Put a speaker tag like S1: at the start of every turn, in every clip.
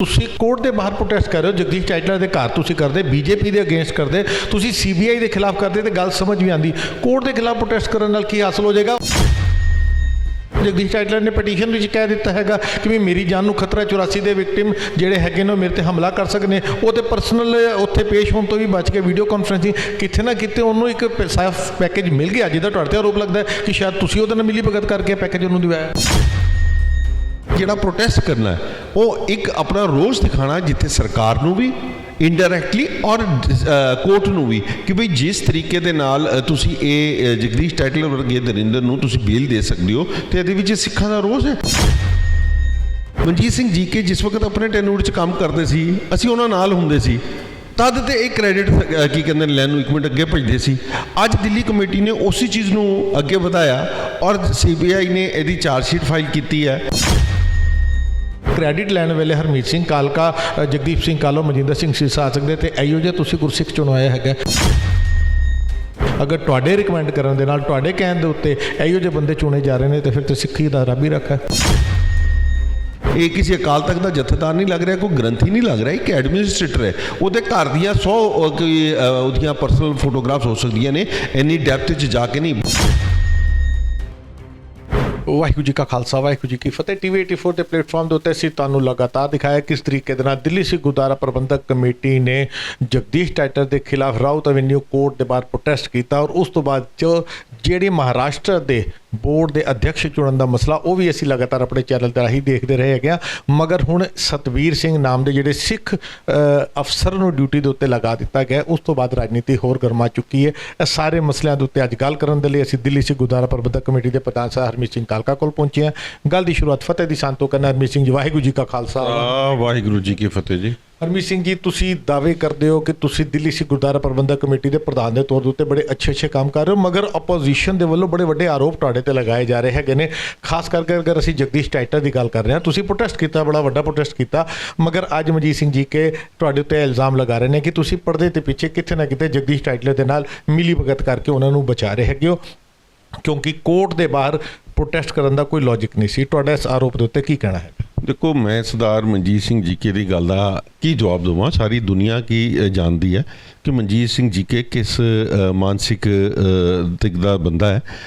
S1: ਤੁਸੀਂ ਕੋਰਟ ਦੇ ਬਾਹਰ ਪ੍ਰੋਟੈਸਟ ਕਰ ਰਹੇ ਹੋ, ਜਗਦੀਸ਼ ਟਾਈਟਲਰ ਦੇ ਘਰ ਤੁਸੀਂ ਕਰਦੇ, ਬੀਜੇਪੀ ਦੇ ਅਗੇਂਸਟ ਕਰਦੇ, ਤੁਸੀਂ ਸੀਬੀਆਈ ਦੇ ਖਿਲਾਫ ਕਰਦੇ ਤੇ ਗੱਲ ਸਮਝ ਵੀ ਆਉਂਦੀ। ਕੋਰਟ ਦੇ ਖਿਲਾਫ ਪ੍ਰੋਟੈਸਟ ਕਰਨ ਨਾਲ ਕੀ ਹਾਸਲ ਹੋ ਜਾਏਗਾ? ਜਗਦੀਸ਼ ਟਾਈਟਲਰ ਨੇ ਪਟੀਸ਼ਨ ਵਿੱਚ ਕਹਿ ਦਿੱਤਾ ਹੈਗਾ ਕਿ ਵੀ ਮੇਰੀ ਜਾਨ ਨੂੰ ਖਤਰਾ, 84 ਦੇ ਵਿਕਟਿਮ ਜਿਹੜੇ ਹੈਗੇ ਨੇ ਮੇਰੇ ਤੇ ਹਮਲਾ ਕਰ ਸਕਦੇ, ਉਹ ਤੇ ਪਰਸਨਲ ਉੱਥੇ ਪੇਸ਼ ਹੋਣ ਤੋਂ ਵੀ ਬਚ ਕੇ ਵੀਡੀਓ ਕਾਨਫਰੰਸਿੰਗ ਕਿਤੇ ਨਾ ਕਿਤੇ ਉਹਨੂੰ ਇੱਕ ਸਾਫ ਪੈਕੇਜ ਮਿਲ ਗਿਆ, ਜਿਹਦਾ ਤੁਹਾਡੇ ਤੇ ਆਰੋਪ ਲੱਗਦਾ ਹੈ ਕਿ ਸ਼ਾਇਦ ਤੁਸੀਂ ਉਹਦੇ ਨਾਲ ਮਿਲੀ ਭਗਤ ਕਰਕੇ ਪੈਕੇਜ ਉਹਨੂੰ ਦਿਵਾਇਆ।
S2: ਜਿਹੜਾ ਪ੍ਰੋਟੈਸਟ ਕਰਨਾ ਹੈ ਉਹ ਇੱਕ ਆਪਣਾ ਰੋਸ ਦਿਖਾਣਾ, ਜਿੱਥੇ ਸਰਕਾਰ ਨੂੰ ਵੀ ਇਨਡਾਇਰੈਕਟਲੀ ਔਰ ਕੋਰਟ ਨੂੰ ਵੀ, ਕਿ ਭਈ ਜਿਸ ਤਰੀਕੇ ਦੇ ਨਾਲ ਤੁਸੀਂ ਇਹ ਜਗਦੀਸ਼ ਟਾਈਟਲਰ ਵਰਗੇ ਦਰਿੰਦਰ ਨੂੰ ਤੁਸੀਂ ਬੇਲ ਦੇ ਸਕਦੇ ਹੋ, ਤੇ ਇਹਦੇ ਵਿੱਚ ਸਿੱਖਾਂ ਦਾ ਰੋਸ ਹੈ। ਮਨਜੀਤ ਸਿੰਘ ਜੀਕੇ ਜਿਸ ਵਕਤ ਆਪਣੇ ਟੈਨੂਰ 'ਚ ਕੰਮ ਕਰਦੇ ਸੀ, ਅਸੀਂ ਉਹਨਾਂ ਨਾਲ ਹੁੰਦੇ ਸੀ, ਤਦ ਤੇ ਇਹ ਕ੍ਰੈਡਿਟ ਕੀ ਕਹਿੰਦੇ ਨੇ ਲੈਣ ਨੂੰ ਇੱਕ ਮਿੰਟ ਅੱਗੇ ਭਜਦੇ ਸੀ। ਅੱਜ ਦਿੱਲੀ ਕਮੇਟੀ ਨੇ ਉਸੇ ਚੀਜ਼ ਨੂੰ ਅੱਗੇ ਵਧਾਇਆ ਔਰ ਸੀਬੀਆਈ ਨੇ ਇਹਦੀ ਚਾਰਜਸ਼ੀਟ ਫਾਈਲ ਕੀਤੀ ਹੈ।
S1: ਕ੍ਰੈਡਿਟ ਲੈਣ ਵੇਲੇ ਹਰਮੀਤ ਸਿੰਘ ਕਾਲਕਾ, ਜਗਦੀਪ ਸਿੰਘ ਕਾਲੋ, ਮਨਜਿੰਦਰ ਸਿੰਘ ਸਿਰਸਾ ਆ ਸਕਦੇ, ਤੇ ਇਹੋ ਜਿਹਾ ਤੁਸੀਂ ਗੁਰਸਿੱਖ ਚੁਣਵਾਇਆ ਹੈਗਾ। ਅਗਰ ਤੁਹਾਡੇ ਰਿਕਮੈਂਡ ਕਰਨ ਦੇ ਨਾਲ, ਤੁਹਾਡੇ ਕਹਿਣ ਦੇ ਉੱਤੇ ਇਹੋ ਜਿਹੇ ਬੰਦੇ ਚੁਣੇ ਜਾ ਰਹੇ ਨੇ, ਤੇ ਫਿਰ ਤੇ ਸਿੱਖੀ ਦਾ ਰੱਬ ਹੀ ਰੱਖਾ।
S2: ਇਹ ਕਿਸੇ ਅਕਾਲ ਤਖਤ ਦਾ ਜਥੇਦਾਰ ਨਹੀਂ ਲੱਗ ਰਿਹਾ, ਕੋਈ ਗ੍ਰੰਥੀ ਨਹੀਂ ਲੱਗ ਰਿਹਾ, ਇੱਕ ਐਡਮਿਨਿਸਟ੍ਰੇਟਰ ਹੈ। ਉਹਦੇ ਘਰ ਦੀਆਂ 100 ਉਹਦੀਆਂ ਪਰਸਨਲ ਫੋਟੋਗ੍ਰਾਫਸ ਹੋ ਸਕਦੀਆਂ ਨੇ, ਇੰਨੀ ਡੈਪਥ 'ਚ ਜਾ ਕੇ ਨਹੀਂ।
S1: ਵਾਹਿਗੁਰੂ ਜੀ ਕਾ ਖਾਲਸਾ, ਵਾਹਿਗੁਰੂ ਜੀ ਕੀ ਫਤਿਹ। TV 84 ਦੇ ਪਲੇਟਫਾਰਮ ਦੇ ਉੱਤੇ ਅਸੀਂ ਤੁਹਾਨੂੰ ਲਗਾਤਾਰ ਦਿਖਾਇਆ ਕਿਸ ਤਰੀਕੇ ਦੇ ਨਾਲ ਦਿੱਲੀ ਸਿੱਖ ਗੁਰਦੁਆਰਾ ਪ੍ਰਬੰਧਕ ਕਮੇਟੀ ਨੇ ਜਗਦੀਸ਼ ਟਾਈਟਲਰ ਦੇ ਖਿਲਾਫ ਰਾਊਤ ਐਵੇਨਿਊ ਕੋਰਟ ਦੇ ਬਾਹਰ ਪ੍ਰੋਟੈਸਟ ਕੀਤਾ, ਔਰ ਉਸ ਤੋਂ ਬਾਅਦ ਜਿਹੜੀ ਮਹਾਰਾਸ਼ਟਰ ਦੇ ਬੋਰਡ ਦੇ ਅਧਿਕਸ਼ ਚੁਣਨ ਦਾ ਮਸਲਾ, ਉਹ ਵੀ ਅਸੀਂ ਲਗਾਤਾਰ ਆਪਣੇ ਚੈਨਲ ਤੇ ਰਾਹੀਂ ਦੇਖਦੇ ਰਹੇ ਹੈਗੇ ਹਾਂ। ਮਗਰ ਹੁਣ ਸਤਵੀਰ ਸਿੰਘ ਨਾਮ ਦੇ ਜਿਹੜੇ ਸਿੱਖ ਅਫਸਰ ਨੂੰ ਡਿਊਟੀ ਦੇ ਉੱਤੇ ਲਗਾ ਦਿੱਤਾ ਗਿਆ, ਉਸ ਤੋਂ ਬਾਅਦ ਰਾਜਨੀਤੀ ਹੋਰ ਗਰਮਾ ਚੁੱਕੀ ਹੈ। ਇਹ ਸਾਰੇ ਮਸਲਿਆਂ ਦੇ ਉੱਤੇ ਅੱਜ ਗੱਲ ਕਰਨ ਦੇ ਲਈ ਅਸੀਂ ਦਿੱਲੀ ਸਿੱਖ ਗੁਰਦੁਆਰਾ ਪ੍ਰਬੰਧਕ ਕਮੇਟੀ ਦੇ ਪ੍ਰਧਾਨ ਸਾਹਿਬ ਹਰਮੀਤ ਸਿੰਘ ਕਾਲਕਾ ਕੋਲ ਪਹੁੰਚੇ ਹਾਂ। ਗੱਲ ਦੀ ਸ਼ੁਰੂਆਤ ਫਤਿਹ ਦੀ ਸੰਤੋ ਕਰਨਾ। ਹਰਮੀਤ ਸਿੰਘ ਜੀ, ਵਾਹਿਗੁਰੂ ਜੀ ਕਾ ਖਾਲਸਾ,
S2: ਵਾਹਿਗੁਰੂ ਜੀ ਕੀ ਫਤਿਹ ਜੀ।
S1: ਹਰਮੀਤ ਸਿੰਘ ਜੀ, ਤੁਸੀਂ ਦਾਅਵੇ ਕਰਦੇ ਹੋ ਕਿ ਤੁਸੀਂ ਦਿੱਲੀ ਸਿੱਖ ਗੁਰਦੁਆਰਾ ਪ੍ਰਬੰਧਕ ਕਮੇਟੀ ਦੇ ਪ੍ਰਧਾਨ ਦੇ ਤੌਰ ਦੇ ਉੱਤੇ ਬੜੇ ਅੱਛੇ ਕੰਮ ਕਰ ਰਹੇ ਹੋ, ਮਗਰ ਆਪੋਜੀਸ਼ਨ ਦੇ ਵੱਲੋਂ ਬੜੇ ਵੱਡੇ ਆਰੋਪ ਤੁਹਾਡੇ ਤੇ ਲਗਾਏ ਜਾ ਰਹੇ ਹੈਗੇ ਨੇ। ਖਾਸ ਕਰਕੇ ਅਗਰ ਅਸੀਂ ਜਗਦੀਸ਼ ਟਾਈਟਲਰ ਦੀ ਗੱਲ ਕਰ ਰਹੇ ਹਾਂ, ਤੁਸੀਂ ਪ੍ਰੋਟੈਸਟ ਕੀਤਾ, ਬੜਾ ਵੱਡਾ ਪ੍ਰੋਟੈਸਟ ਕੀਤਾ, ਮਗਰ ਅੱਜ ਮਨਜੀਤ ਸਿੰਘ ਜੀ ਕੇ ਤੁਹਾਡੇ ਉੱਤੇ ਇਲਜ਼ਾਮ ਲਗਾ ਰਹੇ ਨੇ ਕਿ ਤੁਸੀਂ ਪਰਦੇ ਦੇ ਪਿੱਛੇ ਕਿਤੇ ਨਾ ਕਿਤੇ ਜਗਦੀਸ਼ ਟਾਈਟਲਰ ਦੇ ਨਾਲ ਮਿਲੀ ਭਗਤ ਕਰਕੇ ਉਹਨਾਂ ਨੂੰ ਬਚਾ ਰਹੇ ਹੈਗੇ ਹੋ, ਕਿਉਂਕਿ ਕੋਰਟ ਦੇ ਬਾਹਰ ਪ੍ਰੋਟੈਸਟ ਕਰਨ ਦਾ ਕੋਈ ਲੌਜਿਕ ਨਹੀਂ ਸੀ। ਤੁਹਾਡਾ ਇਸ ਆਰੋਪ ਦੇ ਉੱਤੇ ਕੀ ਕਹਿਣਾ ਹੈ?
S2: ਦੇਖੋ, ਮੈਂ ਸਰਦਾਰ ਮਨਜੀਤ ਸਿੰਘ ਜੀਕੇ ਦੀ ਗੱਲ ਦਾ ਕੀ ਜਵਾਬ ਦੇਵਾਂ। ਸਾਰੀ ਦੁਨੀਆ ਕੀ ਜਾਣਦੀ ਹੈ ਕਿ ਮਨਜੀਤ ਸਿੰਘ ਜੀਕੇ ਕਿਸ ਮਾਨਸਿਕ ਦਾ ਬੰਦਾ ਹੈ,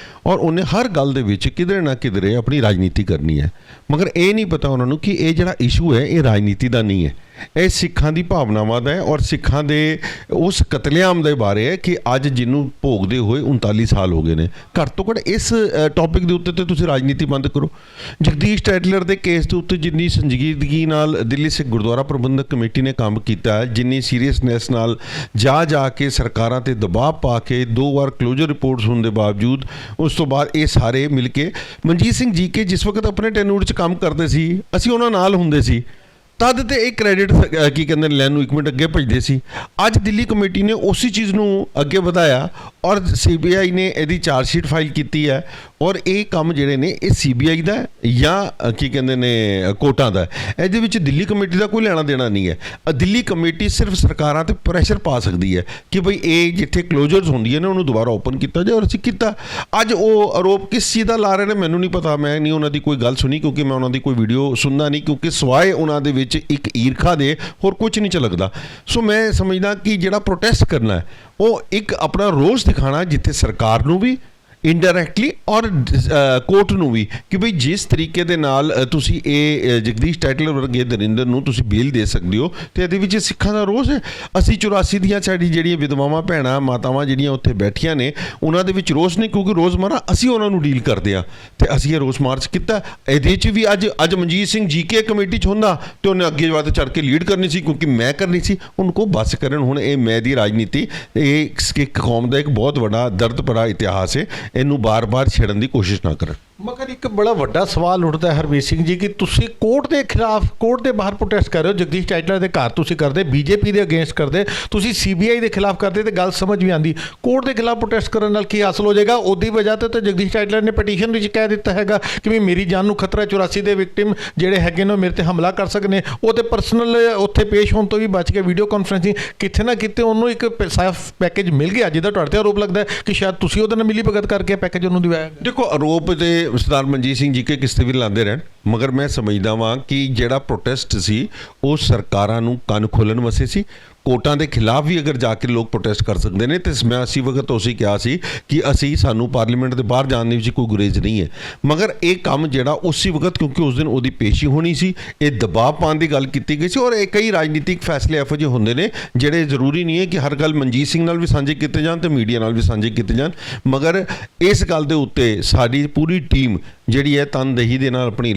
S2: ਔਰ ਉਹਨੇ ਹਰ ਗੱਲ ਦੇ ਵਿੱਚ ਕਿਧਰੇ ਨਾ ਕਿਧਰੇ ਆਪਣੀ ਰਾਜਨੀਤੀ ਕਰਨੀ ਹੈ। ਮਗਰ ਇਹ ਨਹੀਂ ਪਤਾ ਉਹਨਾਂ ਨੂੰ ਕਿ ਇਹ ਜਿਹੜਾ ਇਸ਼ੂ ਹੈ ਇਹ ਰਾਜਨੀਤੀ ਦਾ ਨਹੀਂ ਹੈ, ਇਹ ਸਿੱਖਾਂ ਦੀ ਭਾਵਨਾਵਾਂ ਦਾ ਹੈ, ਔਰ ਸਿੱਖਾਂ ਦੇ ਉਸ ਕਤਲੇਆਮ ਦੇ ਬਾਰੇ ਹੈ ਕਿ ਅੱਜ ਜਿਹਨੂੰ ਭੋਗਦੇ ਹੋਏ 39 ਸਾਲ ਹੋ ਗਏ ਨੇ। ਘੱਟ ਤੋਂ ਘੱਟ ਇਸ ਟੌਪਿਕ ਦੇ ਉੱਤੇ ਤੇ ਤੁਸੀਂ ਰਾਜਨੀਤੀ ਬੰਦ ਕਰੋ। ਜਗਦੀਸ਼ ਟਾਈਟਲਰ ਦੇ ਕੇਸ ਦੇ ਉੱਤੇ ਜਿੰਨੀ ਸੰਜੀਦਗੀ ਨਾਲ ਦਿੱਲੀ ਸਿੱਖ ਗੁਰਦੁਆਰਾ ਪ੍ਰਬੰਧਕ ਕਮੇਟੀ ਨੇ ਕੰਮ ਕੀਤਾ ਹੈ, ਜਿੰਨੀ ਸੀਰੀਅਸਨੈਸ ਨਾਲ ਜਾ ਕੇ ਸਰਕਾਰਾਂ ਤੇ ਦਬਾਅ ਪਾ ਕੇ 2 ਵਾਰ ਕਲੋਜ਼ਰ ਰਿਪੋਰਟਸ ਹੋਣ ਦੇ ਬਾਵਜੂਦ, ਉਸ ਤੋਂ ਬਾਅਦ ਇਹ ਸਾਰੇ ਮਿਲ ਕੇ, ਮਨਜੀਤ ਸਿੰਘ ਜੀਕੇ ਜਿਸ ਵਕਤ ਆਪਣੇ ਟੈਨੂਰ 'ਚ ਕੰਮ ਕਰਦੇ ਸੀ, ਅਸੀਂ ਉਹਨਾਂ ਨਾਲ ਹੁੰਦੇ ਸੀ, ਤਦ ਤੇ ਇਹ ਕ੍ਰੈਡਿਟ ਕੀ ਕਹਿੰਦੇ ਨੇ ਲੈਣ ਨੂੰ ਇੱਕ ਮਿੰਟ ਅੱਗੇ ਭਜਦੇ ਸੀ। ਅੱਜ ਦਿੱਲੀ ਕਮੇਟੀ ਨੇ ਉਸੇ ਚੀਜ਼ ਨੂੰ ਅੱਗੇ ਵਧਾਇਆ ਔਰ ਸੀਬੀਆਈ ਨੇ ਇਹਦੀ ਚਾਰਜਸ਼ੀਟ ਫਾਈਲ ਕੀਤੀ ਹੈ, ਔਰ ਇਹ ਕੰਮ ਜਿਹੜੇ ਨੇ ਇਹ ਸੀਬੀਆਈ ਦਾ ਜਾਂ ਕੀ ਕਹਿੰਦੇ ਨੇ ਕੋਰਟਾਂ ਦਾ। ਇਹਦੇ ਵਿੱਚ ਦਿੱਲੀ ਕਮੇਟੀ ਦਾ ਕੋਈ ਲੈਣਾ ਦੇਣਾ ਨਹੀਂ ਹੈ। ਦਿੱਲੀ ਕਮੇਟੀ ਸਿਰਫ ਸਰਕਾਰਾਂ ਤੇ ਪ੍ਰੈਸ਼ਰ ਪਾ ਸਕਦੀ ਹੈ ਕਿ ਭਈ ਇਹ ਜਿੱਥੇ ਕਲੋਜ਼ਰਸ ਹੁੰਦੀਆਂ ਨੇ ਉਹਨੂੰ ਦੁਬਾਰਾ ਓਪਨ ਕੀਤਾ ਜਾਏ, ਔਰ ਅਸੀਂ ਕੀਤਾ। ਅੱਜ ਉਹ ਆਰੋਪ ਕਿਸ ਚੀਜ਼ ਦਾ ਲਾ ਰਹੇ ਨੇ ਮੈਨੂੰ ਨਹੀਂ ਪਤਾ, ਮੈਂ ਨਹੀਂ ਉਹਨਾਂ ਦੀ ਕੋਈ ਗੱਲ ਸੁਣੀ, ਕਿਉਂਕਿ ਮੈਂ ਉਹਨਾਂ ਦੀ ਕੋਈ ਵੀਡੀਓ ਸੁਣਦਾ ਨਹੀਂ, ਕਿਉਂਕਿ ਸਵਾਏ ਉਹਨਾਂ ਦੇ ਵਿੱਚ ਇੱਕ ਈਰਖਾ ਦੇ ਹੋਰ ਕੁਝ ਨਹੀਂ ਝਲਕਦਾ। ਸੋ ਮੈਂ ਸਮਝਦਾ ਕਿ ਜਿਹੜਾ ਪ੍ਰੋਟੈਸਟ ਕਰਨਾ ਹੈ ਉਹ ਇੱਕ ਆਪਣਾ ਰੋਸ ਦਿਖਾਣਾ, ਜਿੱਥੇ ਸਰਕਾਰ ਨੂੰ ਵੀ ਇਨਡਾਇਰੈਕਟਲੀ ਔਰ ਕੋਰਟ ਨੂੰ ਵੀ, ਕਿ ਭਈ ਜਿਸ ਤਰੀਕੇ ਦੇ ਨਾਲ ਤੁਸੀਂ ਇਹ ਜਗਦੀਸ਼ ਟਾਈਟਲਰ ਵਰਗੇ ਦਰਿੰਦਰ ਨੂੰ ਤੁਸੀਂ ਬੇਲ ਦੇ ਸਕਦੇ ਹੋ, ਤੇ ਇਹਦੇ ਵਿੱਚ ਸਿੱਖਾਂ ਦਾ ਰੋਸ ਹੈ। ਅਸੀਂ 84 ਦੀਆਂ ਸਾਡੀ ਜਿਹੜੀਆਂ ਵਿਧਵਾਵਾਂ ਭੈਣਾਂ ਮਾਤਾਵਾਂ ਜਿਹੜੀਆਂ ਉੱਥੇ ਬੈਠੀਆਂ ਨੇ, ਉਹਨਾਂ ਦੇ ਵਿੱਚ ਰੋਸ ਨਹੀਂ, ਕਿਉਂਕਿ ਰੋਜ਼ਮਰਾ ਅਸੀਂ ਉਹਨਾਂ ਨੂੰ ਡੀਲ ਕਰਦੇ ਹਾਂ, ਤੇ ਅਸੀਂ ਇਹ ਰੋਸ ਮਾਰਚ ਕੀਤਾ। ਇਹਦੇ 'ਚ ਵੀ ਅੱਜ ਮਨਜੀਤ ਸਿੰਘ ਜੀਕੇ ਕਮੇਟੀ 'ਚ ਹੁੰਦਾ ਤੇ ਉਹਨੇ ਅੱਗੇ ਵੱਧ ਚੜ ਕੇ ਲੀਡ ਕਰਨੀ ਸੀ, ਕਿਉਂਕਿ ਮੈਂ ਕਰਨੀ ਸੀ। ਉਹਨੂੰ ਕੋ ਬੱਸ ਕਰਨ। ਹੁਣ ਇਹ ਮੈਂ ਦੀ ਰਾਜਨੀਤੀ, ਇਹ ਇੱਕ ਕੌਮ ਦਾ ਇੱਕ ਬਹੁਤ ਵੱਡਾ ਦਰਦ ਭਰਾ ਇਤਿਹਾਸ ਹੈ, ਇਹਨੂੰ ਬਾਰ-ਬਾਰ ਛੇੜਨ ਦੀ ਕੋਸ਼ਿਸ਼ ਨਾ ਕਰਨ।
S1: ਮਗਰ ਇੱਕ ਬੜਾ ਵੱਡਾ ਸਵਾਲ ਉੱਠਦਾ ਹੈ ਹਰਮੀਤ ਸਿੰਘ ਜੀ ਕਿ ਤੁਸੀਂ ਕੋਰਟ ਦੇ ਖਿਲਾਫ, ਕੋਰਟ ਦੇ ਬਾਹਰ ਪ੍ਰੋਟੈਸਟ ਕਰ ਰਹੇ ਹੋ, ਜਗਦੀਸ਼ ਟਾਈਟਲਰ ਦੇ ਘਰ ਤੁਸੀਂ ਕਰਦੇ, ਬੀਜੇਪੀ ਦੇ ਅਗੇਂਸਟ ਕਰਦੇ, ਤੁਸੀਂ ਸੀਬੀਆਈ ਦੇ ਖਿਲਾਫ ਕਰਦੇ, ਤੇ ਗੱਲ ਸਮਝ ਵੀ ਆਉਂਦੀ। ਕੋਰਟ ਦੇ ਖਿਲਾਫ ਪ੍ਰੋਟੈਸਟ ਕਰਨ ਨਾਲ ਕੀ ਹਾਸਲ ਹੋ ਜਾਏਗਾ? ਉਹਦੀ ਵਜ੍ਹਾ ਤੇ ਜਗਦੀਸ਼ ਟਾਈਟਲਰ ਨੇ ਪਟੀਸ਼ਨ ਵਿੱਚ ਕਹਿ ਦਿੱਤਾ ਹੈਗਾ ਕਿ ਵੀ ਮੇਰੀ ਜਾਨ ਨੂੰ ਖਤਰਾ, 84 ਦੇ ਵਿਕਟਿਮ ਜਿਹੜੇ ਹੈਗੇ ਨੇ ਮੇਰੇ ਤੇ ਹਮਲਾ ਕਰ ਸਕਦੇ, ਉਹ ਤੇ ਪਰਸਨਲ ਉੱਥੇ ਪੇਸ਼ ਹੋਣ ਤੋਂ ਵੀ ਬਚ ਕੇ ਵੀਡੀਓ ਕਾਨਫਰੰਸਿੰਗ ਕਿਤੇ ਨਾ ਕਿਤੇ ਉਹਨੂੰ ਇੱਕ ਸਾਫ ਪੈਕੇਜ ਮਿਲ ਗਿਆ, ਜਿਹਦਾ ਤੁਹਾਡੇ ਤੇ ਆਰੋਪ ਲੱਗਦਾ ਹੈ ਕਿ ਸ਼ਾਇਦ ਤੁਸੀਂ ਉਹਦੇ ਨਾਲ ਮਿਲੀ ਭਗਤ ਕਰਕੇ ਪੈਕੇਜ ਉਹਨੂੰ ਦਿਵਾਇਆ।
S2: ਦੇਖੋ, ਆਰੋਪ ਦੇ ਸਰਦਾਰ ਮਨਜੀਤ ਸਿੰਘ ਜੀ ਕੇ ਕਿਸ਼ਤੇ ਵੀ ਲਾਉਂਦੇ ਰਹਿਣ, ਮਗਰ ਮੈਂ ਸਮਝਦਾ ਵਾਂ ਕਿ ਜਿਹੜਾ ਪ੍ਰੋਟੈਸਟ ਸੀ ਉਹ ਸਰਕਾਰਾਂ ਨੂੰ ਕੰਨ ਖੋਲ੍ਹਣ ਵਾਸਤੇ ਸੀ। ਕੋਰਟਾਂ ਦੇ ਖਿਲਾਫ ਵੀ ਅਗਰ ਜਾ ਕੇ ਲੋਕ ਪ੍ਰੋਟੈਸਟ ਕਰ ਸਕਦੇ ਨੇ, ਤੇ ਮੈਂ ਅਸੀਂ ਵਕਤ ਉਸੇ ਕਿਹਾ ਸੀ ਕਿ ਸਾਨੂੰ ਪਾਰਲੀਮੈਂਟ ਦੇ ਬਾਹਰ ਜਾਣ ਦੇ ਵਿੱਚ ਕੋਈ ਗੁਰੇਜ਼ ਨਹੀਂ ਹੈ। ਮਗਰ ਇਹ ਕੰਮ ਜਿਹੜਾ ਉਸੇ ਵਕਤ, ਕਿਉਂਕਿ ਉਸ ਦਿਨ ਉਹਦੀ ਪੇਸ਼ੀ ਹੋਣੀ ਸੀ, ਇਹ ਦਬਾਅ ਪਾਉਣ ਦੀ ਗੱਲ ਕੀਤੀ ਗਈ ਸੀ। ਔਰ ਇਹ ਕਈ ਰਾਜਨੀਤਿਕ ਫੈਸਲੇ ਇਹੋ ਜਿਹੇ ਹੁੰਦੇ ਨੇ ਜਿਹੜੇ ਜ਼ਰੂਰੀ ਨਹੀਂ ਹੈ ਕਿ ਹਰ ਗੱਲ ਮਨਜੀਤ ਸਿੰਘ ਨਾਲ ਵੀ ਸਾਂਝੇ ਕੀਤੇ ਜਾਣ ਤੇ ਮੀਡੀਆ ਨਾਲ ਵੀ ਸਾਂਝੇ ਕੀਤੇ ਜਾਣ। ਮਗਰ ਇਸ ਗੱਲ ਦੇ ਉੱਤੇ ਸਾਡੀ ਪੂਰੀ ਟੀਮ ਜਿਹੜੀ ਹੈ ਤਨਦੇਹੀ ਦੇ ਨਾਲ ਆਪਣੀ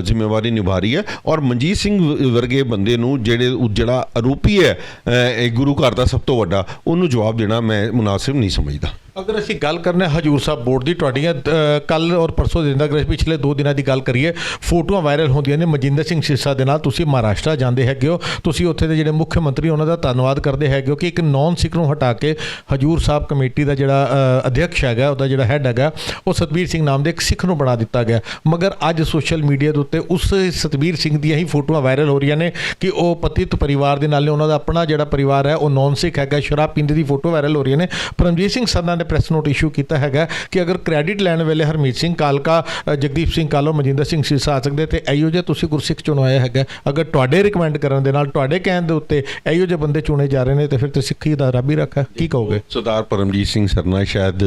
S2: ਜ਼ਿੰਮੇਵਾਰੀ ਨਿਭਾ ਰਹੀ ਹੈ। ਔਰ ਮਨਜੀਤ ਸਿੰਘ ਵਰਗੇ ਬੰਦੇ ਨੂੰ ਜਿਹੜਾ ਆਰੋਪੀ ਹੈ ਇਹ ਗੁਰੂ ਘਰ ਦਾ ਸਭ ਤੋਂ ਵੱਡਾ, ਉਹਨੂੰ ਜਵਾਬ ਦੇਣਾ ਮੈਂ ਮੁਨਾਸਿਬ ਨਹੀਂ ਸਮਝਦਾ।
S1: ਅਗਰ ਅਸੀਂ ਗੱਲ ਕਰਨੇ ਹਜੂਰ ਸਾਹਿਬ ਬੋਰਡ ਦੀ, ਤੁਹਾਡੀਆਂ ਕੱਲ ਔਰ ਪਰਸੋਂ ਦੇ ਦਿਨ ਪਿਛਲੇ 2 ਦਿਨਾਂ ਦੀ ਗੱਲ ਕਰੀਏ, ਫੋਟੋਆਂ ਵਾਇਰਲ ਹੁੰਦੀਆਂ ਨੇ ਮਨਜਿੰਦਰ ਸਿੰਘ ਸਿਰਸਾ ਦੇ ਨਾਲ। ਤੁਸੀਂ ਮਹਾਰਾਸ਼ਟਰ ਜਾਂਦੇ ਹੈਗੇ ਹੋ, ਤੁਸੀਂ ਉੱਥੇ ਦੇ ਜਿਹੜੇ ਮੁੱਖ ਮੰਤਰੀ ਉਹਨਾਂ ਦਾ ਧੰਨਵਾਦ ਕਰਦੇ ਹੈਗੇ ਹੋ ਕਿ ਇੱਕ ਨੌਨ ਸਿੱਖ ਨੂੰ ਹਟਾ ਕੇ ਹਜੂਰ ਸਾਹਿਬ ਕਮੇਟੀ ਦਾ ਜਿਹੜਾ ਅਧਿਅਕਸ਼ ਹੈਗਾ, ਉਹਦਾ ਜਿਹੜਾ ਹੈਡ ਹੈਗਾ, ਉਹ ਸਤਬੀਰ ਸਿੰਘ ਨਾਮ ਦੇ ਇੱਕ ਸਿੱਖ ਨੂੰ ਬਣਾ ਦਿੱਤਾ ਗਿਆ। ਮਗਰ ਅੱਜ ਸੋਸ਼ਲ ਮੀਡੀਆ ਦੇ ਉੱਤੇ ਉਸ ਸਤਬੀਰ ਸਿੰਘ ਦੀਆਂ ਹੀ ਫੋਟੋਆਂ ਵਾਇਰਲ ਹੋ ਰਹੀਆਂ ਨੇ ਕਿ ਉਹ ਪਤਿਤ ਪਰਿਵਾਰ ਦੇ ਨਾਲ ਨੇ, ਉਹਨਾਂ ਦਾ ਆਪਣਾ ਜਿਹੜਾ ਪਰਿਵਾਰ ਹੈ ਉਹ ਨੌਨ ਸਿੱਖ ਹੈਗਾ, ਸ਼ਰਾਬ ਪੀਂਦੇ ਦੀ ਫੋਟੋ ਵਾਇਰਲ ਹੋ ਰਹੀਆਂ ਨੇ। ਪਰਮਜੀਤ ਸਿੰਘ ਸਰਨਾ ਨੇ ਪ੍ਰੈਸ ਨੋਟ ਇਸ਼ੂ ਕੀਤਾ ਹੈਗਾ ਕਿ ਅਗਰ ਕ੍ਰੈਡਿਟ ਲੈਣ ਵੇਲੇ ਹਰਮੀਤ ਸਿੰਘ ਕਾਲਕਾ, ਜਗਦੀਪ ਸਿੰਘ ਕਾਲੋ, ਮਨਜਿੰਦਰ ਸਿੰਘ ਸਿਰਸਾ ਆ ਸਕਦੇ ਤੇ ਇਹੋ ਜਿਹੇ ਤੁਸੀਂ ਗੁਰਸਿੱਖ ਚੁਣਵਾਇਆ ਹੈਗਾ। ਅਗਰ ਤੁਹਾਡੇ ਰਿਕਮੈਂਡ ਕਰਨ ਦੇ ਨਾਲ, ਤੁਹਾਡੇ ਕਹਿਣ ਦੇ ਉੱਤੇ ਇਹੋ ਜਿਹੇ ਬੰਦੇ ਚੁਣੇ ਜਾ ਰਹੇ ਨੇ ਤੇ ਫਿਰ ਤੇ ਸਿੱਖੀ ਦਾ ਰੱਬ ਹੀ ਰੱਖਾ, ਕੀ ਕਹੋਗੇ?
S2: ਸਰਦਾਰ ਪਰਮਜੀਤ ਸਿੰਘ ਸਰਨਾ ਸ਼ਾਇਦ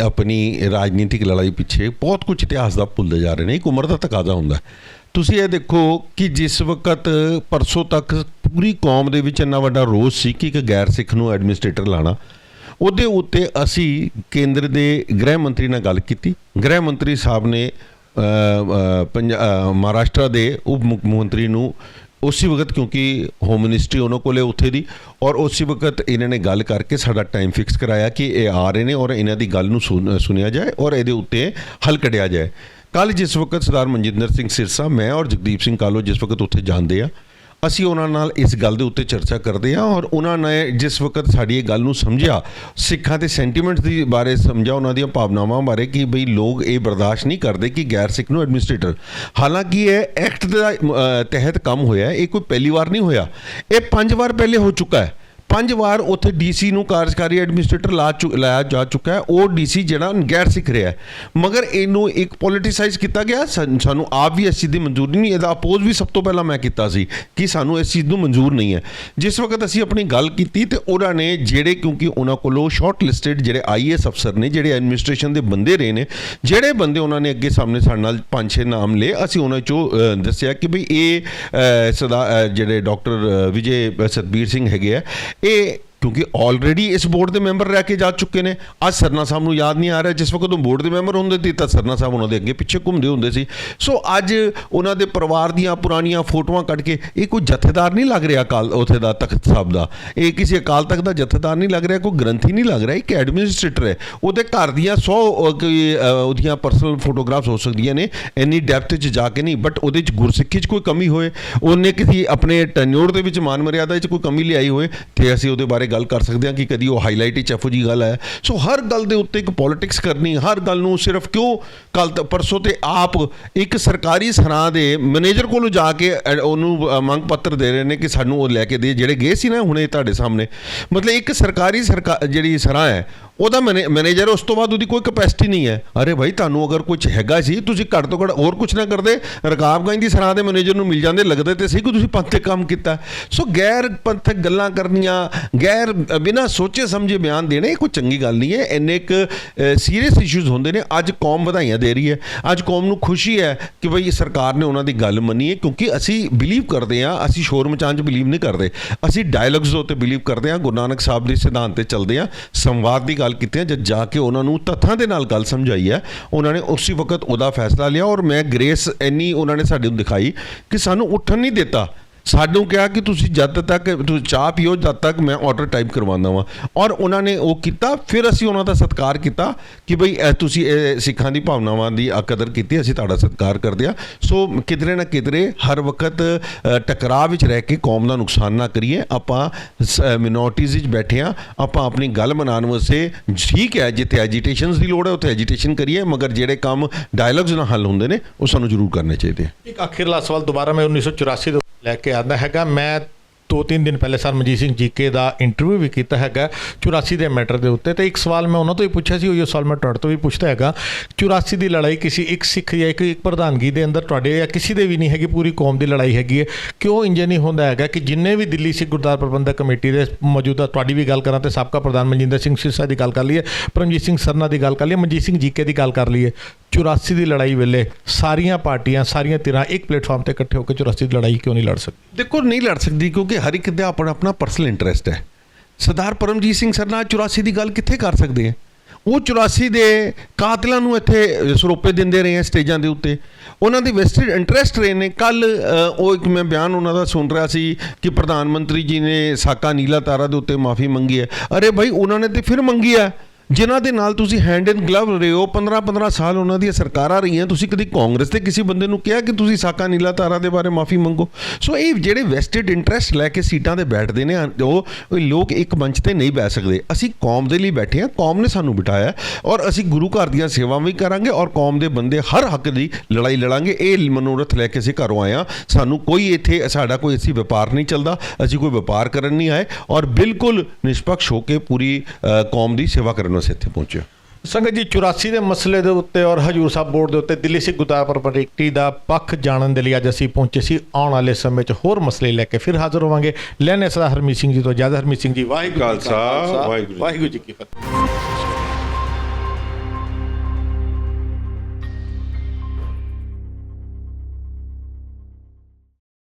S2: ਆਪਣੀ ਰਾਜਨੀਤਿਕ ਲੜਾਈ ਪਿੱਛੇ ਬਹੁਤ ਕੁਝ ਇਤਿਹਾਸ ਦਾ ਭੁੱਲਦੇ ਜਾ ਰਹੇ ਨੇ। ਇੱਕ ਉਮਰ ਦਾ ਤਕਾਜ਼ਾ ਹੁੰਦਾ। ਤੁਸੀਂ ਇਹ ਦੇਖੋ ਕਿ ਜਿਸ ਵਕਤ ਪਰਸੋਂ ਤੱਕ ਪੂਰੀ ਕੌਮ ਦੇ ਵਿੱਚ ਇੰਨਾ ਵੱਡਾ ਰੋਸ ਸੀ ਕਿ ਇੱਕ ਗੈਰ ਸਿੱਖ ਨੂੰ ਐਡਮਿਨਿਸਟ੍ਰੇਟਰ ਲਾਣਾ, ਉਹਦੇ ਉੱਤੇ ਅਸੀਂ ਕੇਂਦਰ ਦੇ ਗ੍ਰਹਿ ਮੰਤਰੀ ਨਾਲ ਗੱਲ ਕੀਤੀ। ਗ੍ਰਹਿ ਮੰਤਰੀ ਸਾਹਿਬ ਨੇ ਮਹਾਰਾਸ਼ਟਰ ਦੇ ਉਪ ਮੁੱਖ ਮੰਤਰੀ ਨੂੰ ਉਸੇ ਵਕਤ, ਕਿਉਂਕਿ ਹੋਮ ਮਿਨਿਸਟਰੀ ਉਹਨਾਂ ਕੋਲੇ ਉੱਥੇ ਦੀ, ਔਰ ਉਸੇ ਵਕਤ ਇਹਨਾਂ ਨੇ ਗੱਲ ਕਰਕੇ ਸਾਡਾ ਟਾਈਮ ਫਿਕਸ ਕਰਾਇਆ ਕਿ ਇਹ ਆ ਰਹੇ ਨੇ ਔਰ ਇਹਨਾਂ ਦੀ ਗੱਲ ਨੂੰ ਸੁਣਿਆ ਜਾਏ ਔਰ ਇਹਦੇ ਉੱਤੇ ਹੱਲ ਕੱਢਿਆ ਜਾਏ। ਕੱਲ੍ਹ ਜਿਸ ਵਕਤ ਸਰਦਾਰ ਮਨਜਿੰਦਰ ਸਿੰਘ ਸਿਰਸਾ, ਮੈਂ ਔਰ ਜਗਦੀਪ ਸਿੰਘ ਕਾਲੋ ਜਿਸ ਵਕਤ ਉੱਥੇ ਜਾਂਦੇ ਆ, ਅਸੀਂ ਉਹਨਾਂ ਨਾਲ ਇਸ ਗੱਲ ਦੇ ਉੱਤੇ ਚਰਚਾ ਕਰਦੇ ਹਾਂ ਔਰ ਉਹਨਾਂ ਨੇ ਜਿਸ ਵਕਤ ਸਾਡੀ ਇਹ ਗੱਲ ਨੂੰ ਸਮਝਿਆ, ਸਿੱਖਾਂ ਦੇ ਸੈਂਟੀਮੈਂਟਸ ਦੀ ਬਾਰੇ ਸਮਝਿਆ, ਉਹਨਾਂ ਦੀਆਂ ਭਾਵਨਾਵਾਂ ਬਾਰੇ ਕਿ ਬਈ ਲੋਕ ਇਹ ਬਰਦਾਸ਼ਤ ਨਹੀਂ ਕਰਦੇ ਕਿ ਗੈਰ ਸਿੱਖ ਨੂੰ ਐਡਮਿਨਿਸਟ੍ਰੇਟਰ, ਹਾਲਾਂਕਿ ਇਹ ਐਕਟ ਦੇ ਤਹਿਤ ਕੰਮ ਹੋਇਆ, ਇਹ ਕੋਈ ਪਹਿਲੀ ਵਾਰ ਨਹੀਂ ਹੋਇਆ, ਇਹ 5 ਵਾਰ ਪਹਿਲੇ ਹੋ ਚੁੱਕਾ ਹੈ। 5 ਵਾਰ ਉੱਥੇ ਡੀਸੀ ਨੂੰ ਕਾਰਜਕਾਰੀ ਐਡਮਿਨਿਸਟ੍ਰੇਟਰ ਲਾਇਆ ਜਾ ਚੁੱਕਾ ਹੈ। ਉਹ ਡੀਸੀ ਜਿਹੜਾ ਗੈਰ ਸਿੱਖ ਰਿਹਾ ਹੈ, ਮਗਰ ਇਹਨੂੰ ਇੱਕ ਪੋਲੀਟੀਸਾਈਜ਼ ਕੀਤਾ ਗਿਆ। ਸਾਨੂੰ ਆਪ ਵੀ ਇਸ ਚੀਜ਼ ਦੀ ਮਨਜ਼ੂਰੀ ਨਹੀਂ, ਇਹਦਾ ਅਪੋਜ਼ ਵੀ ਸਭ ਤੋਂ ਪਹਿਲਾਂ ਮੈਂ ਕੀਤਾ ਸੀ ਕਿ ਸਾਨੂੰ ਇਸ ਚੀਜ਼ ਨੂੰ ਮਨਜ਼ੂਰ ਨਹੀਂ ਹੈ। ਜਿਸ ਵਕਤ ਅਸੀਂ ਆਪਣੀ ਗੱਲ ਕੀਤੀ ਤੇ ਉਹਨਾਂ ਨੇ ਜਿਹੜੇ, ਕਿਉਂਕਿ ਉਹਨਾਂ ਕੋਲੋਂ ਸ਼ਾਰਟ ਲਿਸਟਡ ਜਿਹੜੇ IAS ਅਫਸਰ ਨੇ, ਜਿਹੜੇ ਐਡਮਿਨਿਸਟ੍ਰੇਸ਼ਨ ਦੇ ਬੰਦੇ ਰਹੇ ਨੇ, ਜਿਹੜੇ ਬੰਦੇ ਉਹਨਾਂ ਨੇ ਅੱਗੇ ਸਾਹਮਣੇ ਸਾਡੇ ਨਾਲ 5-6 ਨਾਮ ਲਏ, ਅਸੀਂ ਉਹਨਾਂ 'ਚੋਂ ਦੱਸਿਆ ਕਿ ਬਈ ਇਹ ਜਿਹੜੇ ਡਾਕਟਰ ਵਿਜੇ ਸਤਬੀਰ ਸਿੰਘ ਹੈਗੇ ਆ, ਇਹ ਕਿਉਂਕਿ ਆਲਰੇਡੀ ਇਸ ਬੋਰਡ ਦੇ ਮੈਂਬਰ ਰਹਿ ਕੇ ਜਾ ਚੁੱਕੇ ਨੇ। ਅੱਜ ਸਰਨਾ ਸਾਹਿਬ ਨੂੰ ਯਾਦ ਨਹੀਂ ਆ ਰਿਹਾ, ਜਿਸ ਵਕਤ ਉਹ ਬੋਰਡ ਦੇ ਮੈਂਬਰ ਹੁੰਦੇ ਸੀ ਤਾਂ ਸਰਨਾ ਸਾਹਿਬ ਉਹਨਾਂ ਦੇ ਅੱਗੇ ਪਿੱਛੇ ਘੁੰਮਦੇ ਹੁੰਦੇ ਸੀ। ਸੋ ਅੱਜ ਉਹਨਾਂ ਦੇ ਪਰਿਵਾਰ ਦੀਆਂ ਪੁਰਾਣੀਆਂ ਫੋਟੋਆਂ ਕੱਢ ਕੇ, ਇਹ ਕੋਈ ਜਥੇਦਾਰ ਨਹੀਂ ਲੱਗ ਰਿਹਾ ਉੱਥੇ ਦਾ ਤਖਤ ਸਾਹਿਬ ਦਾ, ਇਹ ਕਿਸੇ ਅਕਾਲ ਤਖਤ ਦਾ ਜਥੇਦਾਰ ਨਹੀਂ ਲੱਗ ਰਿਹਾ, ਕੋਈ ਗ੍ਰੰਥੀ ਨਹੀਂ ਲੱਗ ਰਿਹਾ, ਇੱਕ ਐਡਮਿਨਿਸਟ੍ਰੇਟਰ ਹੈ। ਉਹਦੇ ਘਰ ਦੀਆਂ 100 ਉਹਦੀਆਂ ਪਰਸਨਲ ਫੋਟੋਗ੍ਰਾਫਸ ਹੋ ਸਕਦੀਆਂ ਨੇ, ਇੰਨੀ ਡੈਪਥ 'ਚ ਜਾ ਕੇ ਨਹੀਂ, ਬਟ ਉਹਦੇ 'ਚ ਗੁਰਸਿੱਖੀ 'ਚ ਕੋਈ ਕਮੀ ਹੋਏ, ਉਹਨੇ ਕਿਸੇ ਆਪਣੇ ਟੈਨਿਓਰ ਦੇ ਵਿੱਚ ਮਾਨ ਮਰਿਆਦਾ 'ਚ ਕੋਈ ਕਮੀ ਲਿਆਈ ਹੋਏ ਤੇ ਅਸੀਂ ਉਹਦੇ ਬਾਰੇ ਗੱਲ ਕਰ ਸਕਦੇ ਹਾਂ ਕਿ ਕਦੀ ਉਹ ਹਾਈਲਾਈਟ ਵਿੱਚ ਇਹੋ ਜਿਹੀ ਗੱਲ ਹੈ। ਸੋ ਹਰ ਗੱਲ ਦੇ ਉੱਤੇ ਇੱਕ ਪੋਲਿਟਿਕਸ ਕਰਨੀ, ਹਰ ਗੱਲ ਨੂੰ ਸਿਰਫ ਕਿਉਂ ਕੱਲ ਪਰਸੋਂ ਤੇ ਆਪ ਇੱਕ ਸਰਕਾਰੀ ਸਰਾਂ ਦੇ ਮੈਨੇਜਰ ਕੋਲੋਂ ਜਾ ਕੇ ਉਹਨੂੰ ਮੰਗ ਪੱਤਰ ਦੇ ਰਹੇ ਨੇ ਕਿ ਸਾਨੂੰ ਉਹ ਲੈ ਕੇ ਦੇ, ਜਿਹੜੇ ਗਏ ਸੀ ਨਾ ਹੁਣੇ ਤੁਹਾਡੇ ਸਾਹਮਣੇ, ਮਤਲਬ ਇੱਕ ਸਰਕਾਰੀ ਜਿਹੜੀ ਸਰਾਂ ਹੈ ਉਹਦਾ ਮੈਨੇਜਰ, ਉਸ ਤੋਂ ਬਾਅਦ ਉਹਦੀ ਕੋਈ ਕਪੈਸਿਟੀ ਨਹੀਂ ਹੈ। ਅਰੇ ਭਾਈ, ਤੁਹਾਨੂੰ ਅਗਰ ਕੁਝ ਹੈਗਾ ਸੀ, ਤੁਸੀਂ ਘੱਟ ਤੋਂ ਘੱਟ ਹੋਰ ਕੁਝ ਨਾ ਕਰਦੇ, ਰਕਾਬਗੰਜ ਦੀ ਸਰਾਂ ਦੇ ਮੈਨੇਜਰ ਨੂੰ ਮਿਲ ਜਾਂਦੇ, ਲੱਗਦੇ ਤੇ ਸੀ ਕਿ ਤੁਸੀਂ ਪੰਥਕ ਕੰਮ ਕੀਤਾ। ਸੋ ਗੈਰ ਪੰਥਕ ਗੱਲਾਂ ਕਰਨੀਆਂ, ਗੈਰ ਬਿਨਾਂ ਸੋਚੇ ਸਮਝੇ ਬਿਆਨ ਦੇਣੇ, ਇਹ ਕੋਈ ਚੰਗੀ ਗੱਲ ਨਹੀਂ ਹੈ। ਇੰਨੇ ਇੱਕ ਸੀਰੀਅਸ ਇਸ਼ੂਜ਼ ਹੁੰਦੇ ਨੇ। ਅੱਜ ਕੌਮ ਵਧਾਈਆਂ ਦੇ ਰਹੀ ਹੈ, ਅੱਜ ਕੌਮ ਨੂੰ ਖੁਸ਼ੀ ਹੈ ਕਿ ਬਈ ਸਰਕਾਰ ਨੇ ਉਹਨਾਂ ਦੀ ਗੱਲ ਮੰਨੀ ਹੈ, ਕਿਉਂਕਿ ਅਸੀਂ ਬਿਲੀਵ ਕਰਦੇ ਹਾਂ, ਅਸੀਂ ਸ਼ੋਰ ਮਚਾਉਣ 'ਚ ਬਿਲੀਵ ਨਹੀਂ ਕਰਦੇ, ਅਸੀਂ ਡਾਇਲੌਗਸ ਉੱਤੇ ਬਿਲੀਵ ਕਰਦੇ ਹਾਂ, ਗੁਰੂ ਨਾਨਕ ਸਾਹਿਬ ਦੇ ਸਿਧਾਂਤ 'ਤੇ ਚੱਲਦੇ ਹਾਂ, ਸੰਵਾਦ ਦੀ ਗੱਲ ਕੀਤੀ ਹੈ। ਜਦ ਜਾ ਕੇ ਉਹਨਾਂ ਨੂੰ ਤੱਥਾਂ ਦੇ ਨਾਲ ਗੱਲ ਸਮਝਾਈ ਹੈ, ਉਹਨਾਂ ਨੇ ਉਸੇ ਵਕਤ ਉਹਦਾ ਫੈਸਲਾ ਲਿਆ ਔਰ ਮੈਂ ਗ੍ਰੇਸ ਇੰਨੀ ਉਹਨਾਂ ਨੇ ਸਾਡੇ ਨੂੰ ਦਿਖਾਈ ਕਿ ਸਾਨੂੰ ਉੱਠਣ ਨਹੀਂ ਦਿੱਤਾ। ਸਾਨੂੰ ਕਿਹਾ ਕਿ ਤੁਸੀਂ ਜਦ ਤੱਕ ਤੁਸੀਂ ਚਾਹ ਪੀਓ, ਜਦ ਤੱਕ ਮੈਂ ਆਰਡਰ ਟਾਈਪ ਕਰਵਾਉਂਦਾ ਵਾਂ, ਔਰ ਉਹਨਾਂ ਨੇ ਉਹ ਕੀਤਾ। ਫਿਰ ਅਸੀਂ ਉਹਨਾਂ ਦਾ ਸਤਿਕਾਰ ਕੀਤਾ ਕਿ ਬਈ ਤੁਸੀਂ ਇਹ ਸਿੱਖਾਂ ਦੀ ਭਾਵਨਾਵਾਂ ਦੀ ਕਦਰ ਕੀਤੀ, ਅਸੀਂ ਤੁਹਾਡਾ ਸਤਿਕਾਰ ਕਰਦੇ ਹਾਂ। ਸੋ ਕਿਧਰੇ ਨਾ ਕਿਧਰੇ ਹਰ ਵਕਤ ਟਕਰਾਅ ਵਿੱਚ ਰਹਿ ਕੇ ਕੌਮ ਦਾ ਨੁਕਸਾਨ ਨਾ ਕਰੀਏ। ਆਪਾਂ ਮਿਨੋਰਟੀਜ਼ ਵਿੱਚ ਬੈਠੇ ਹਾਂ, ਆਪਾਂ ਆਪਣੀ ਗੱਲ ਮਨਾਉਣ ਵਾਸਤੇ, ਠੀਕ ਹੈ ਜਿੱਥੇ ਐਜੀਟੇਸ਼ਨਸ ਦੀ ਲੋੜ ਹੈ ਉੱਥੇ ਐਜੀਟੇਸ਼ਨ ਕਰੀਏ, ਮਗਰ ਜਿਹੜੇ ਕੰਮ ਡਾਇਲੌਗਸ ਨਾਲ ਹੱਲ ਹੁੰਦੇ ਨੇ ਉਹ ਸਾਨੂੰ ਜ਼ਰੂਰ ਕਰਨੇ ਚਾਹੀਦੇ।
S1: ਇੱਕ ਆਖਿਰਲਾ ਸਵਾਲ ਦੁਬਾਰਾ ਮੈਂ 1984 ਦੇ ਲੈ ਕੇ ਆਉਂਦਾ ਹੈਗਾ। ਮੈਂ 2-3 ਦਿਨ ਪਹਿਲੇ ਸਰ ਮਨਜੀਤ ਸਿੰਘ ਜੀਕੇ ਦਾ ਇੰਟਰਵਿਊ ਵੀ ਕੀਤਾ ਹੈਗਾ 84 ਦੇ ਮੈਟਰ ਦੇ ਉੱਤੇ, ਤੇ ਇੱਕ ਸਵਾਲ ਮੈਂ ਉਹਨਾਂ ਤੋਂ ਹੀ ਪੁੱਛਿਆ ਸੀ, ਉਹ ਸਵਾਲ ਮੈਂ ਤੁਹਾਡੇ ਤੋਂ ਵੀ ਪੁੱਛਦਾ ਹੈਗਾ। 84 ਦੀ ਲੜਾਈ ਕਿਸੇ ਇੱਕ ਸਿੱਖ ਜਾਂ ਇੱਕ ਪ੍ਰਧਾਨਗੀ ਦੇ ਅੰਦਰ ਤੁਹਾਡੇ ਜਾਂ ਕਿਸੇ ਦੇ ਵੀ ਨਹੀਂ ਹੈਗੀ, ਪੂਰੀ ਕੌਮ ਦੀ ਲੜਾਈ ਹੈਗੀ ਹੈ। ਕਿਉਂ ਇੰਜ ਨਹੀਂ ਹੁੰਦਾ ਹੈਗਾ ਕਿ ਜਿੰਨੇ ਵੀ ਦਿੱਲੀ ਸਿੱਖ ਗੁਰਦੁਆਰਾ ਪ੍ਰਬੰਧਕ ਕਮੇਟੀ ਦੇ ਮੌਜੂਦਾ, ਤੁਹਾਡੀ ਵੀ ਗੱਲ ਕਰਾਂ ਤੇ ਸਾਬਕਾ ਪ੍ਰਧਾਨ ਮਨਜਿੰਦਰ ਸਿੰਘ ਸਿਰਸਾ ਦੀ ਗੱਲ ਕਰ ਲਈਏ, ਪਰਮਜੀਤ ਸਿੰਘ ਸਰਨਾ ਦੀ ਗੱਲ ਕਰ ਲਈਏ, ਮਨਜੀਤ ਸਿੰਘ ਜੀਕੇ ਦੀ ਗੱਲ ਕਰ ਲਈਏ, 84 ਦੀ ਲੜਾਈ ਵੇਲੇ ਸਾਰੀਆਂ ਪਾਰਟੀਆਂ, ਸਾਰੀਆਂ ਧਿਰਾਂ ਇੱਕ ਪਲੇਟਫਾਰਮ ਤੇ ਇਕੱਠੇ ਹੋ ਕੇ 84 ਦੀ ਲੜਾਈ ਕਿਉਂ ਨਹੀਂ ਲੜ ਸਕਦੀ?
S2: ਦੇਖੋ, ਨਹੀਂ ਲੜ ਸਕਦੀ ਕਿਉਂਕਿ ਹਰ ਇੱਕ ਦਾ ਆਪਣਾ ਆਪਣਾ ਪਰਸਨਲ ਇੰਟਰਸਟ ਹੈ। ਸਰਦਾਰ ਪਰਮਜੀਤ ਸਿੰਘ ਸਰਨਾ 84 ਦੀ ਗੱਲ ਕਿੱਥੇ ਕਰ ਸਕਦੇ ਆ? ਉਹ 84 ਦੇ ਕਾਤਲਾਂ ਨੂੰ ਇੱਥੇ ਸਰੋਪੇ ਦਿੰਦੇ ਰਹੇ ਆ ਸਟੇਜਾਂ ਦੇ ਉੱਤੇ, ਉਹਨਾਂ ਦੇ ਵੈਸਟਡ ਇੰਟਰਸਟ ਰਹੇ ਨੇ। ਕੱਲ ਉਹ ਇੱਕ ਮੈਂ ਬਿਆਨ ਉਹਨਾਂ ਦਾ ਸੁਣ ਰਿਹਾ ਸੀ ਕਿ ਪ੍ਰਧਾਨ ਮੰਤਰੀ ਜੀ ਨੇ ਸਾਕਾ ਨੀਲਾ ਤਾਰਾ ਦੇ ਉੱਤੇ ਮਾਫੀ ਮੰਗੀ ਹੈ। ਅਰੇ ਭਾਈ, ਉਹਨਾਂ ਨੇ ਤੇ ਫਿਰ ਮੰਗੀ ਹੈ ਜਿਨ੍ਹਾਂ ਦੇ ਨਾਲ ਤੁਸੀਂ ਹੈਂਡ ਇਨ ਗਲਵ ਰਹੇ ਹੋ। 15-15 ਸਾਲ ਉਹਨਾਂ ਦੀਆਂ ਸਰਕਾਰਾਂ ਰਹੀਆਂ, ਤੁਸੀਂ ਕਦੀ ਕਾਂਗਰਸ ਦੇ ਕਿਸੇ ਬੰਦੇ ਨੂੰ ਕਿਹਾ ਕਿ ਤੁਸੀਂ ਸਾਕਾ ਨੀਲਾ ਤਾਰਾ ਦੇ ਬਾਰੇ ਮਾਫੀ ਮੰਗੋ? ਸੋ ਇਹ ਜਿਹੜੇ ਵੈਸਟਡ ਇੰਟਰਸਟ ਲੈ ਕੇ ਸੀਟਾਂ 'ਤੇ ਬੈਠਦੇ ਨੇ, ਉਹ ਲੋਕ ਇੱਕ ਮੰਚ 'ਤੇ ਨਹੀਂ ਬਹਿ ਸਕਦੇ। ਅਸੀਂ ਕੌਮ ਦੇ ਲਈ ਬੈਠੇ ਹਾਂ, ਕੌਮ ਨੇ ਸਾਨੂੰ ਬਿਠਾਇਆ, ਔਰ ਅਸੀਂ ਗੁਰੂ ਘਰ ਦੀਆਂ ਸੇਵਾਵਾਂ ਵੀ ਕਰਾਂਗੇ ਔਰ ਕੌਮ ਦੇ ਬੰਦੇ ਹਰ ਹੱਕ ਦੀ ਲੜਾਈ ਲੜਾਂਗੇ। ਇਹ ਮਨੋਰਥ ਲੈ ਕੇ ਅਸੀਂ ਘਰੋਂ ਆਏ ਹਾਂ। ਸਾਨੂੰ ਕੋਈ ਇੱਥੇ ਸਾਡਾ ਕੋਈ ਅਸੀਂ ਵਪਾਰ ਨਹੀਂ ਚੱਲਦਾ, ਅਸੀਂ ਕੋਈ ਵਪਾਰ ਕਰਨ ਨਹੀਂ ਆਏ, ਔਰ ਬਿਲਕੁਲ ਨਿਸ਼ਪਕਸ਼ ਹੋ ਕੇ ਪੂਰੀ ਕੌਮ ਦੀ ਸੇਵਾ ਕਰਨ ਵਾਸਤੇ ਇੱਥੇ ਪਹੁੰਚੇ।
S1: ਸੰਗਤ ਜੀ, 84 ਦੇ ਮਸਲੇ ਦੇ ਉੱਤੇ ਔਰ ਹਜੂਰ ਸਾਹਿਬ ਬੋਰਡ ਦੇ ਉੱਤੇ ਦਿੱਲੀ ਸਿੱਖ ਗੁਰਦੁਆਰਾ ਪ੍ਰਬੰਧਕ ਕਮੇਟੀ ਦਾ ਪੱਖ ਜਾਣਨ ਦੇ ਲਈ ਅੱਜ ਅਸੀਂ ਪਹੁੰਚੇ ਸੀ। ਆਉਣ ਵਾਲੇ ਸਮੇਂ 'ਚ ਹੋਰ ਮਸਲੇ ਲੈ ਕੇ ਫਿਰ ਹਾਜ਼ਰ ਹੋਵਾਂਗੇ। ਲੈਣੇ ਸਦਾ ਹਰਮੀਤ ਸਿੰਘ ਜੀ ਤੋਂ ਇਜਾਜ਼ਤ। ਹਰਮੀਤ ਸਿੰਘ ਜੀ, ਵਾਹਿਗੁਰੂ ਜੀ ਕਾ ਖਾਲਸਾ, ਵਾਹਿਗੁਰੂ ਜੀ ਕੀ ਫਤਿਹ।